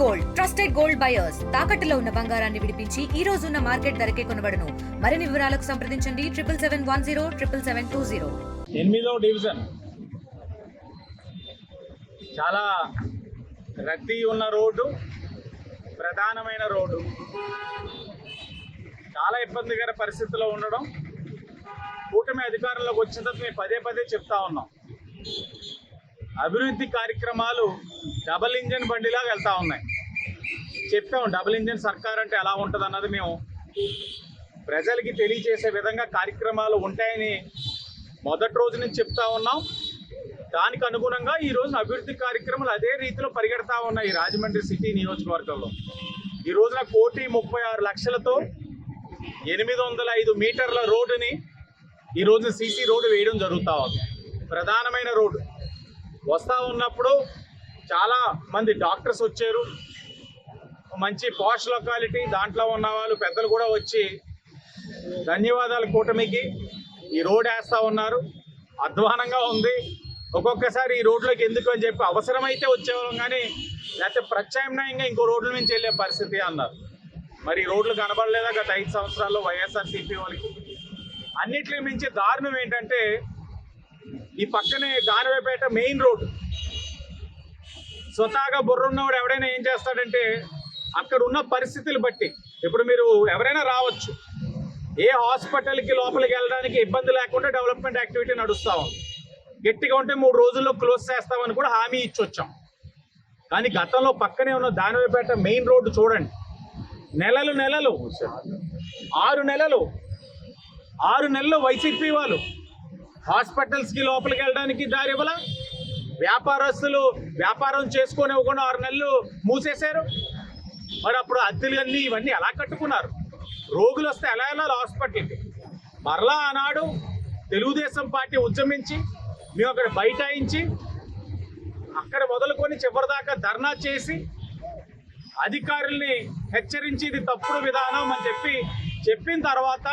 Gold trusted gold buyers తాకట్టులో ఉన్న బంగారాన్ని విడిపించి ఈ రోజు ఉన్న మార్కెట్ ధరకే కొనబడును. మరిన్ని వివరాలకు సంప్రదించండి 7771077720. 8వ డివిజన్ చాలా రద్దీ ఉన్న రోడ్డు, ప్రధానమైన రోడ్డు, చాలా ఇబ్బందికర పరిస్థితిలో ఉండడం. కూటమి అధికారంలోకి వచ్చిన తర్వాత మేము పదే పదే చెప్తా ఉన్నాం, అభివృద్ధి కార్యక్రమాలు డబల్ ఇంజన్ బండిలాగా వెళ్తూ ఉన్నాయి. చెప్పాం డబల్ ఇంజన్ సర్కార్ అంటే ఎలా ఉంటుంది అన్నది మేము ప్రజలకి తెలియజేసే విధంగా కార్యక్రమాలు ఉంటాయని మొదటి రోజు నుంచి చెప్తా ఉన్నాం. దానికి అనుగుణంగా ఈ రోజున అభివృద్ధి కార్యక్రమాలు అదే రీతిలో పరిగెడతా ఉన్నాయి. రాజమండ్రి సిటీ నియోజకవర్గంలో ఈ రోజున 1,36,00,000తో 805 మీటర్ల రోడ్డుని ఈ రోజున సీసీ రోడ్డు వేయడం జరుగుతూ ఉంది. ప్రధానమైన రోడ్డు వస్తూ ఉన్నప్పుడు చాలా మంది డాక్టర్స్ వచ్చారు, మంచి పాష్ లొకాలిటీ, దాంట్లో ఉన్న వాళ్ళు పెద్దలు కూడా వచ్చి ధన్యవాదాలు కూటమికి ఈ రోడ్ వేస్తూ ఉన్నారు. అధ్వానంగా ఉంది. ఒక్కొక్కసారి ఈ రోడ్లోకి ఎందుకు అని చెప్పి అవసరమైతే వచ్చేవాళ్ళం, కానీ లేకపోతే ప్రత్యామ్నాయంగా ఇంకో రోడ్ల నుంచి వెళ్ళే పరిస్థితి అన్నారు. మరి ఈ రోడ్లు కనబడలేదా గత 5 సంవత్సరాల్లో వైఎస్ఆర్సీపీ వాళ్ళకి? అన్నిటికి మించి దారుణం ఏంటంటే ఈ పక్కనే దానవేపేట మెయిన్ రోడ్డు. స్వతహాగా బుర్రున్నవాడు ఎవడైనా ఏం చేస్తాడంటే అక్కడ ఉన్న పరిస్థితులు బట్టి, ఇప్పుడు మీరు ఎవరైనా రావచ్చు, ఏ హాస్పిటల్కి లోపలికి వెళ్ళడానికి ఇబ్బంది లేకుండా డెవలప్మెంట్ యాక్టివిటీ నడుస్తూ ఉంది. గట్టిగా ఉంటే 3 రోజుల్లో క్లోజ్ చేస్తామని కూడా హామీ ఇచ్చొచ్చాం. కానీ గతంలో పక్కనే ఉన్న దానవేపేట మెయిన్ రోడ్డు చూడండి, నెలలు 6 నెలలు వైసీపీ వాళ్ళు హాస్పిటల్స్కి లోపలికి వెళ్ళడానికి దారి ఇవ్వాల, వ్యాపారస్తులు వ్యాపారం చేసుకొని ఇవ్వకుండా 6 నెలలు మూసేశారు. మరి అప్పుడు అద్దెలన్నీ ఇవన్నీ ఎలా కట్టుకున్నారు? రోగులు వస్తే ఎలా వెళ్ళాలి హాస్పిటల్కి? మరలా ఆనాడు తెలుగుదేశం పార్టీ ఉద్యమించి మేము అక్కడ బైఠాయించి అక్కడ మొదలుకొని చివరిదాకా ధర్నా చేసి అధికారుల్ని హెచ్చరించి ఇది తప్పుడు విధానం అని చెప్పిన తర్వాత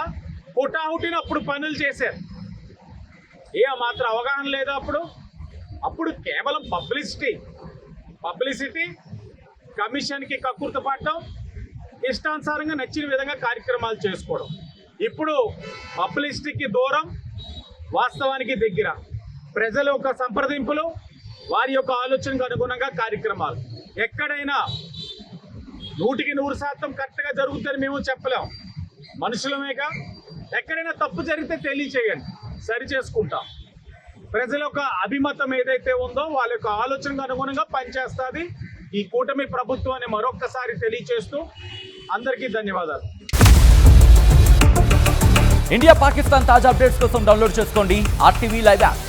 హుటాహుటిన అప్పుడు పనులు చేశారు. ఏ మాత్రం అవగాహన లేదు అప్పుడు కేవలం పబ్లిసిటీ కమిషన్కి కక్కుర్తి పడటం, ఇష్టానుసారంగా నచ్చిన విధంగా కార్యక్రమాలు చేసుకోవడం. ఇప్పుడు పబ్లిసిటీకి దూరం, వాస్తవానికి దగ్గర, ప్రజల యొక్క సంప్రదింపులు, వారి యొక్క ఆలోచనకు అనుగుణంగా కార్యక్రమాలు. ఎక్కడైనా 100% కరెక్ట్గా జరుగుతుందని మేము చెప్పలేం, మనుషులమేగా. ఎక్కడైనా తప్పు జరిగితే తెలియచేయండి, సరి చేసుకుంటాం. ప్రజల యొక్క అభిమతం ఏదైతే ఉందో వాళ్ళ యొక్క ఆలోచనకు అనుగుణంగా పనిచేస్తుంది ఈ కూటమి ప్రభుత్వాన్ని మరొక్కసారి తెలియచేస్తూ అందరికీ ధన్యవాదాలు. ఇండియా పాకిస్తాన్ తాజా అప్డేట్స్ కోసం డౌన్లోడ్ చేసుకోండి RTV లైవ్ యాప్.